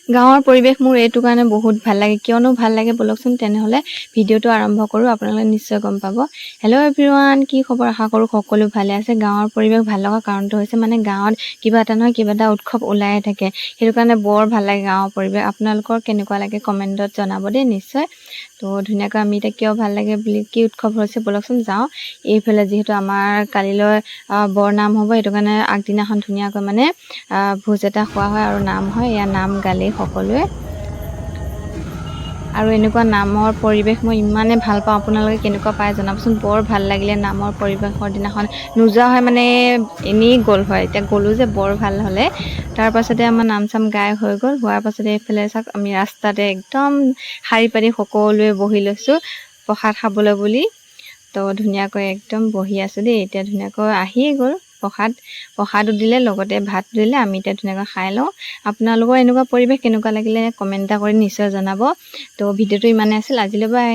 গাঁৱৰ পৰিৱেশ মোৰ এইটো কাৰণে বহুত ভাল লাগে কিয়নো ভাল লাগে বলকচোন তেনেহলে ভিডিওটো আৰম্ভ কৰো আপোনালোকে নিশ্চয় গম পাব হেল্ল' एवरीवन কি খবৰ আশা কৰো সকলো ভালে আছে গাঁৱৰ পৰিৱেশ ভাল লগা কাৰণটো হৈছে মানে গাঁৱত কিবা এটা নহয় কিবা এটা উৎসৱ ওলাই থাকে সেইটো কাৰণে বৰ ভাল লাগে গাঁৱৰ পৰিৱেশ আপোনালোকৰ কেনেকুৱা লাগে কমেন্টত জনাব দেই নিশ্চয় তো ধুনিয়াকৈ আমি এটা কিয় ভাল লাগে বুলি কি উৎসৱ হৈছে বলকচোন যাও এইফালে যেহেতু আমাৰ কালিলৈ বৰ নাম হ'ব সেইটো কাৰণে আগদিনাখন ধুনিয়াকৈ মানে ভোজ এটা খোৱা হয় আৰু নাম হয় ইয়া নাম গালে সকলোৱে আৰু এনেকুৱা নামৰ পৰিৱেশ মই ইমানে ভাল পাওঁ আপোনালোকে কেনেকুৱা পায় জনাবচোন বৰ ভাল লাগিলে নামৰ পৰিৱেশৰ দিনাখন নোযোৱা হয় মানে এনেই গ'ল হয় এতিয়া গ'লো যে বৰ ভাল হলে তাৰ পাছতে আমাৰ নাম চাম গাই হৈ গ'ল হোৱাৰ পাছতে এইফালে চাওক আমি ৰাস্তাতে একদম শাৰী পাতি সকলোৱে বহি লৈছো প্ৰসাদ খাবলৈ বুলি তো ধুনিয়াকৈ একদম বহি আছো দেই এতিয়া ধুনিয়াকৈ আহি গ'ল প্ৰসাদও দিলে লগতে ভাত দিলে আমি এতিয়া ধুনিয়াকৈ খাই লওঁ আপোনালোকৰ এনেকুৱা পৰিৱেশ কেনেকুৱা লাগিলে কমেন্ট এটা কৰি নিশ্চয় জনাব তো ভিডিওটো ইমানে আছিল আজিলৈ বাই